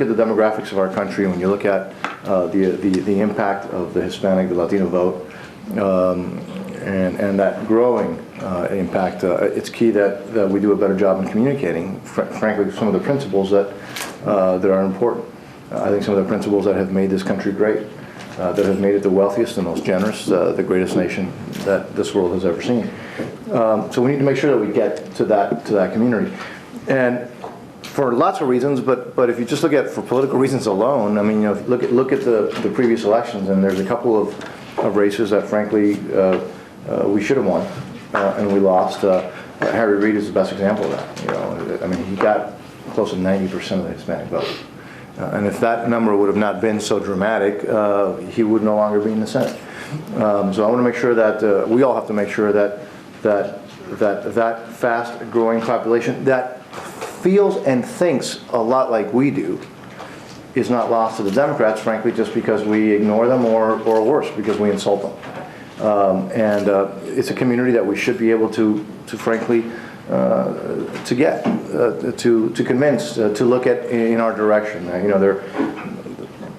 look at the demographics of our country, when you look at the impact of the Hispanic, the Latino vote, and that growing impact, it's key that we do a better job in communicating, frankly, some of the principles that are important. I think some of the principles that have made this country great, that have made it the wealthiest, the most generous, the greatest nation that this world has ever seen. So we need to make sure that we get to that community. And for lots of reasons, but if you just look at for political reasons alone, I mean, you know, look at the previous elections, and there's a couple of races that, frankly, we should have won, and we lost. Harry Reid is the best example of that. You know, I mean, he got close to 90% of the Hispanic vote, and if that number would have not been so dramatic, he would no longer be in the Senate. So I want to make sure that we all have to make sure that fast-growing population that feels and thinks a lot like we do is not lost to the Democrats, frankly, just because we ignore them or worse, because we insult them. And it's a community that we should be able to frankly, to get, to convince, to look at in our direction. You know, they're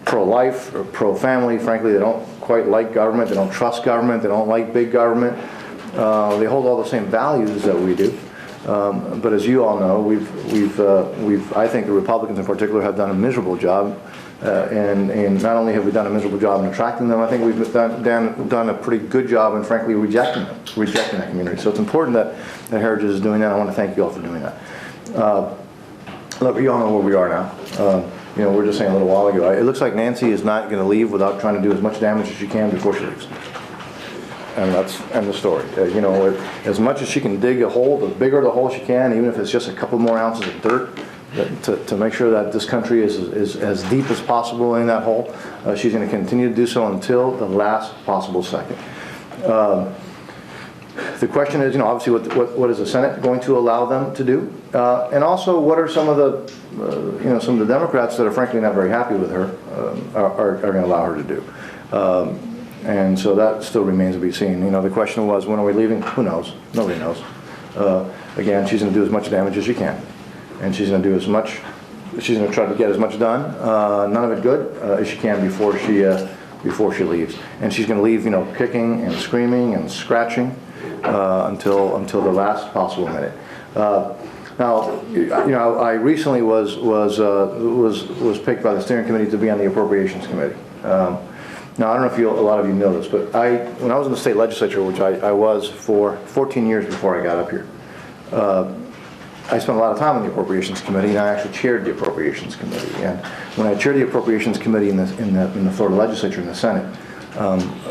pro-life or pro-family. Frankly, they don't quite like government. They don't trust government. They don't like big government. They hold all the same values that we do. But as you all know, I think the Republicans in particular have done a miserable job, and not only have we done a miserable job in attracting them, I think we've done a pretty good job in, frankly, rejecting that community. So it's important that Heritage is doing that. I want to thank you all for doing that. Look, you all know where we are now. You know, we were just saying a little while ago, it looks like Nancy is not going to leave without trying to do as much damage as she can before she leaves. And that's end the story. You know, as much as she can dig a hole, the bigger the hole she can, even if it's just a couple more ounces of dirt, to make sure that this country is as deep as possible in that hole. She's going to continue to do so until the last possible second. The question is, you know, obviously, what is the Senate going to allow them to do, and also what are some of the, you know, some of the Democrats that are frankly not very happy with her are going to allow her to do. And so that still remains to be seen. You know, the question was, when are we leaving? Who knows? Nobody knows. Again, she's going to do as much damage as she can, and she's going to do as much. She's going to try to get as much done, none of it good, as she can before she leaves. And she's going to leave, you know, kicking and screaming and scratching until the last possible minute. Now, you know, I recently was picked by the steering committee to be on the Appropriations Committee. Now, I don't know if a lot of you know this, but when I was in the state legislature, which I was for 14 years before I got up here, I spent a lot of time on the Appropriations Committee, and I actually chaired the Appropriations Committee. And when I chaired the Appropriations Committee in the Florida legislature, in the Senate,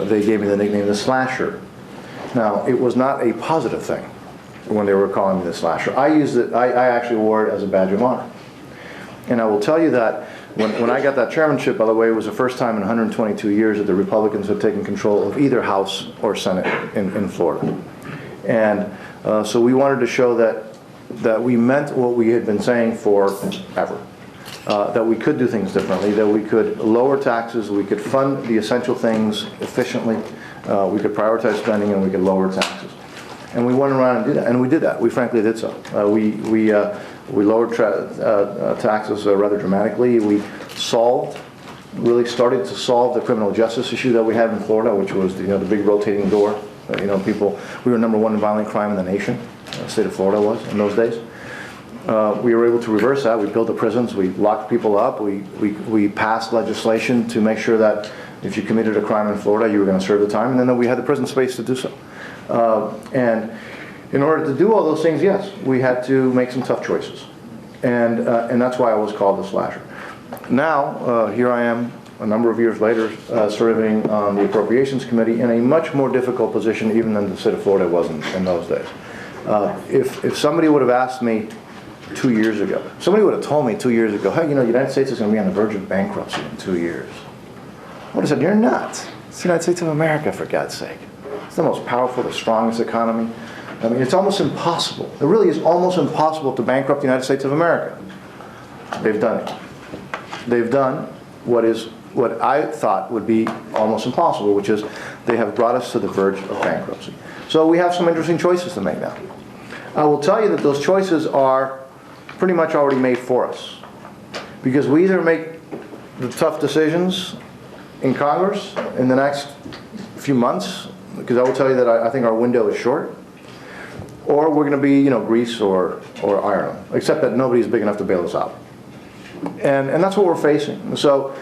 they gave me the nickname the Slasher. Now, it was not a positive thing when they were calling me the Slasher. I actually wore it as a badge of honor. And I will tell you that when I got that chairmanship, by the way, it was the first time in 122 years that the Republicans had taken control of either House or Senate in Florida. And so we wanted to show that we meant what we had been saying forever. That we could do things differently, that we could lower taxes, we could fund the essential things efficiently, we could prioritize spending, and we could lower taxes. And we went around and did that, and we did that. We frankly did so. We lowered taxes rather dramatically. We really started to solve the criminal justice issue that we had in Florida, which was the big rotating door. We were #1 in violent crime in the nation. The state of Florida was in those days. We were able to reverse that. We built the prisons. We locked people up. We passed legislation to make sure that if you committed a crime in Florida, you were going to serve the time, and then we had the prison space to do so. And in order to do all those things, yes, we had to make some tough choices, and that's why I was called the Slasher. Now, here I am, a number of years later, serving on the Appropriations Committee in a much more difficult position even than the state of Florida was in those days. If somebody would have asked me 2 years ago, somebody would have told me 2 years ago, hey, the United States is going to be on the verge of bankruptcy in 2 years, I would have said, you're nuts. It's the United States of America, for God's sake. It's the most powerful, the strongest economy. I mean, it's almost impossible. It really is almost impossible to bankrupt the United States of America. They've done it. They've done what I thought would be almost impossible, which is they have brought us to the verge of bankruptcy. So we have some interesting choices to make now. I will tell you that those choices are pretty much already made for us. Because we either make the tough decisions in Congress in the next few months, because I will tell you that I think our window is short, or we're going to be, Greece or Ireland, except that nobody's big enough to bail us out. And that's what we're facing. So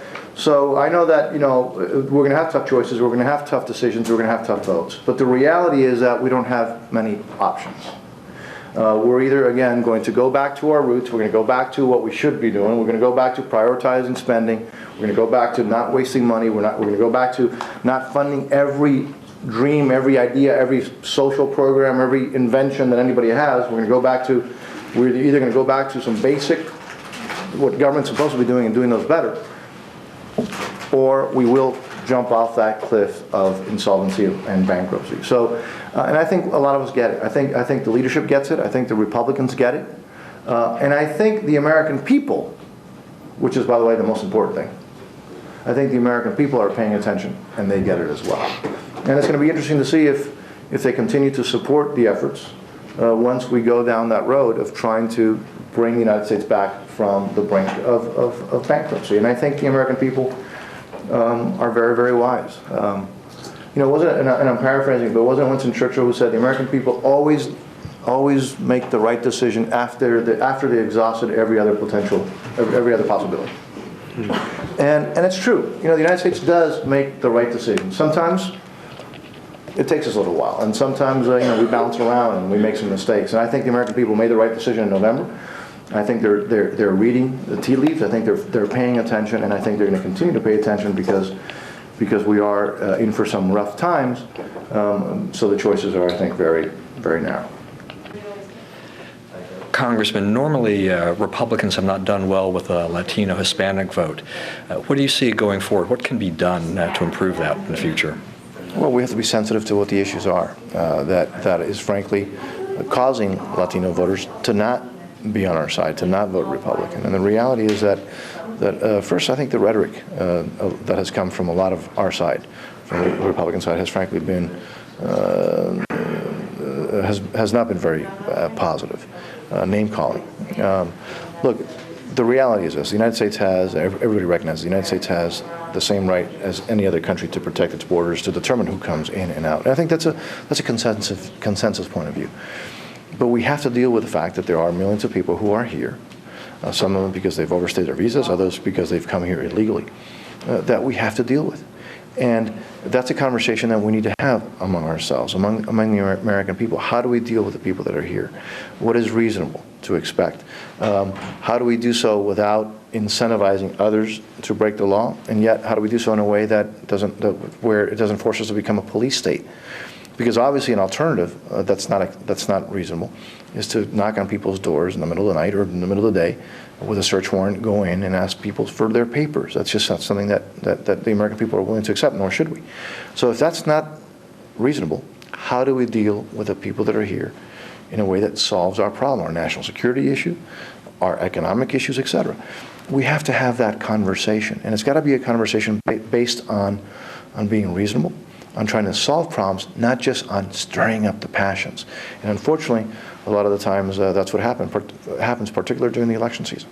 I know that, we're going to have tough choices, we're going to have tough decisions, we're going to have tough votes. But the reality is that we don't have many options. We're either, again, going to go back to our roots, we're going to go back to what we should be doing, we're going to go back to prioritizing spending, we're going to go back to not wasting money, we're going to go back to not funding every dream, every idea, every social program, every invention that anybody has. We're either going to go back to some basic, what government's supposed to be doing and doing those better, or we will jump off that cliff of insolvency and bankruptcy. So, and I think a lot of us get it. I think the leadership gets it. I think the Republicans get it. And I think the American people, which is, by the way, the most important thing, I think the American people are paying attention and they get it as well. And it's going to be interesting to see if they continue to support the efforts once we go down that road of trying to bring the United States back from the brink of bankruptcy. And I think the American people are very, very wise. Wasn't it, and I'm paraphrasing, but wasn't it Winston Churchill who said the American people always make the right decision after they exhausted every other possibility. And it's true. The United States does make the right decision. Sometimes it takes us a little while, and sometimes we bounce around and we make some mistakes. And I think the American people made the right decision in November. I think they're reading the tea leaves. I think they're paying attention, and I think they're going to continue to pay attention because we are in for some rough times. So the choices are, I think, very, very narrow. Congressman, normally Republicans have not done well with a Latino Hispanic vote. What do you see going forward? What can be done to improve that in the future? Well, we have to be sensitive to what the issues are. That is, frankly, causing Latino voters to not be on our side, to not vote Republican. And the reality is that first, I think the rhetoric that has come from a lot of our side, from the Republican side, has frankly been has not been very positive. Name calling. Look, the reality is this: the United States has, everybody recognizes, the United States has the same right as any other country to protect its borders, to determine who comes in and out. And I think that's a consensus point of view. But we have to deal with the fact that there are millions of people who are here, some of them because they've overstayed their visas, others because they've come here illegally, that we have to deal with. And that's a conversation that we need to have among ourselves, among the American people. How do we deal with the people that are here? What is reasonable to expect? How do we do so without incentivizing others to break the law? And yet, how do we do so in a way that where it doesn't force us to become a police state? Because obviously an alternative that's not reasonable is to knock on people's doors in the middle of the night or in the middle of the day with a search warrant, go in and ask people for their papers. That's just not something that the American people are willing to accept, nor should we. So if that's not reasonable, how do we deal with the people that are here in a way that solves our problem, our national security issue, our economic issues, etc.? We have to have that conversation, and it's got to be a conversation based on being reasonable, on trying to solve problems, not just on stirring up the passions. And unfortunately, a lot of the times that's what happens, particularly during the election season.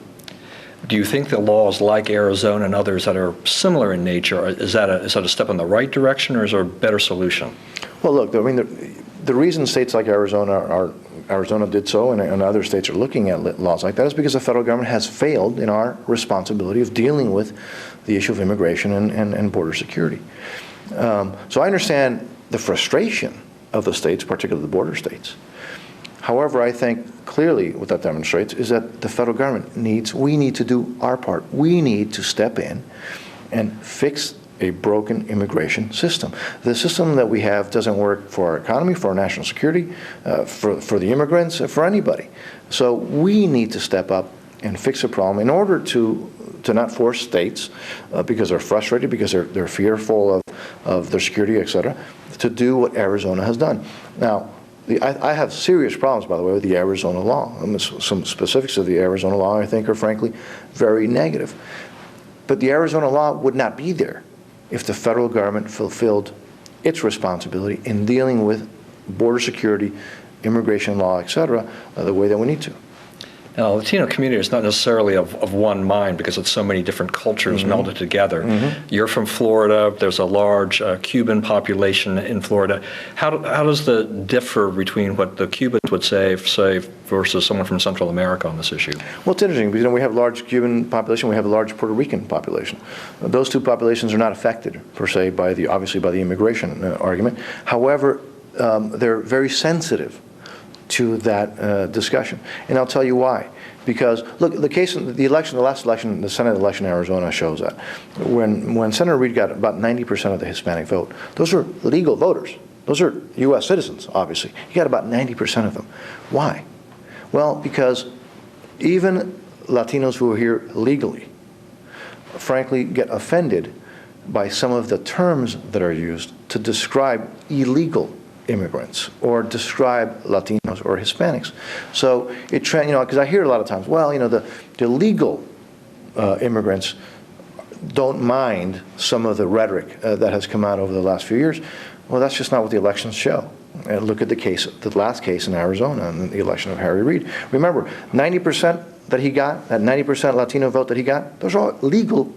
Do you think that laws like Arizona and others that are similar in nature, is that a step in the right direction, or is there a better solution? Well, look, I mean, the reason states like Arizona did so, and other states are looking at laws like that, is because the federal government has failed in our responsibility of dealing with the issue of immigration and border security. So I understand the frustration of the states, particularly the border states. However, I think clearly what that demonstrates is that the federal government we need to do our part. We need to step in and fix a broken immigration system. The system that we have doesn't work for our economy, for our national security, for the immigrants, for anybody. So we need to step up and fix a problem in order to not force states, because they're frustrated, because they're fearful of their security, et cetera, to do what Arizona has done. Now, I have serious problems, by the way, with the Arizona law. Some specifics of the Arizona law, I think, are frankly very negative. But the Arizona law would not be there if the federal government fulfilled its responsibility in dealing with border security, immigration law, et cetera, the way that we need to. Now, the Latino community is not necessarily of one mind because it's so many different cultures melded together. You're from Florida. There's a large Cuban population in Florida. How does the differ between what the Cubans would say, versus someone from Central America on this issue? Well, it's interesting because we have a large Cuban population, we have a large Puerto Rican population. Those two populations are not affected per se by obviously by the immigration argument. However, they're very sensitive to that discussion, and I'll tell you why. Because look, the last election, the Senate election in Arizona shows that when Senator Reid got about 90% of the Hispanic vote, those are legal voters. Those are U.S. citizens, obviously. He got about 90% of them. Why? Well, because even Latinos who are here legally, frankly, get offended by some of the terms that are used to describe illegal immigrants or describe Latinos or Hispanics. So because I hear a lot of times, well, the legal immigrants don't mind some of the rhetoric that has come out over the last few years. Well, that's just not what the elections show. Look at the last case in Arizona, in the election of Harry Reid. Remember, 90% that he got, that 90% Latino vote that he got, those are all legal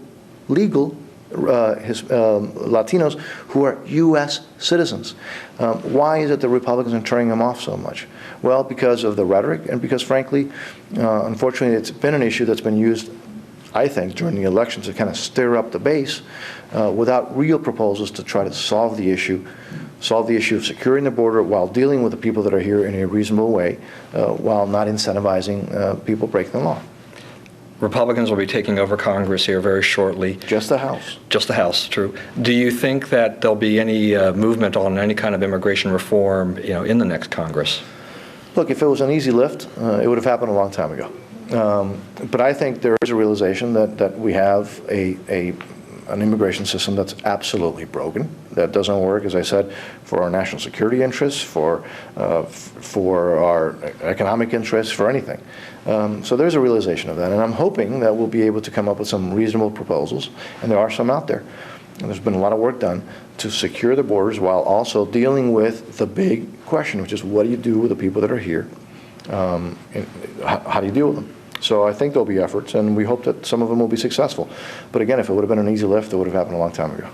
Latinos who are U.S. citizens. Why is it the Republicans are turning them off so much? Well, because of the rhetoric and because, frankly, unfortunately, it's been an issue that's been used, I think, during the elections to kind of stir up the base without real proposals to try to solve the issue of securing the border while dealing with the people that are here in a reasonable way, while not incentivizing people breaking the law. Republicans will be taking over Congress here very shortly. Just the House. Just the House, true. Do you think that there'll be any movement on any kind of immigration reform, in the next Congress? Look, if it was an easy lift, it would have happened a long time ago. But I think there is a realization that we have an immigration system that's absolutely broken, that doesn't work, as I said, for our national security interests, for our economic interests, for anything. So there's a realization of that, and I'm hoping that we'll be able to come up with some reasonable proposals, and there are some out there. And there's been a lot of work done to secure the borders while also dealing with the big question, which is what do you do with the people that are here? And how do you deal with them? So I think there'll be efforts, and we hope that some of them will be successful. But again, if it would have been an easy lift, it would have happened a long time ago.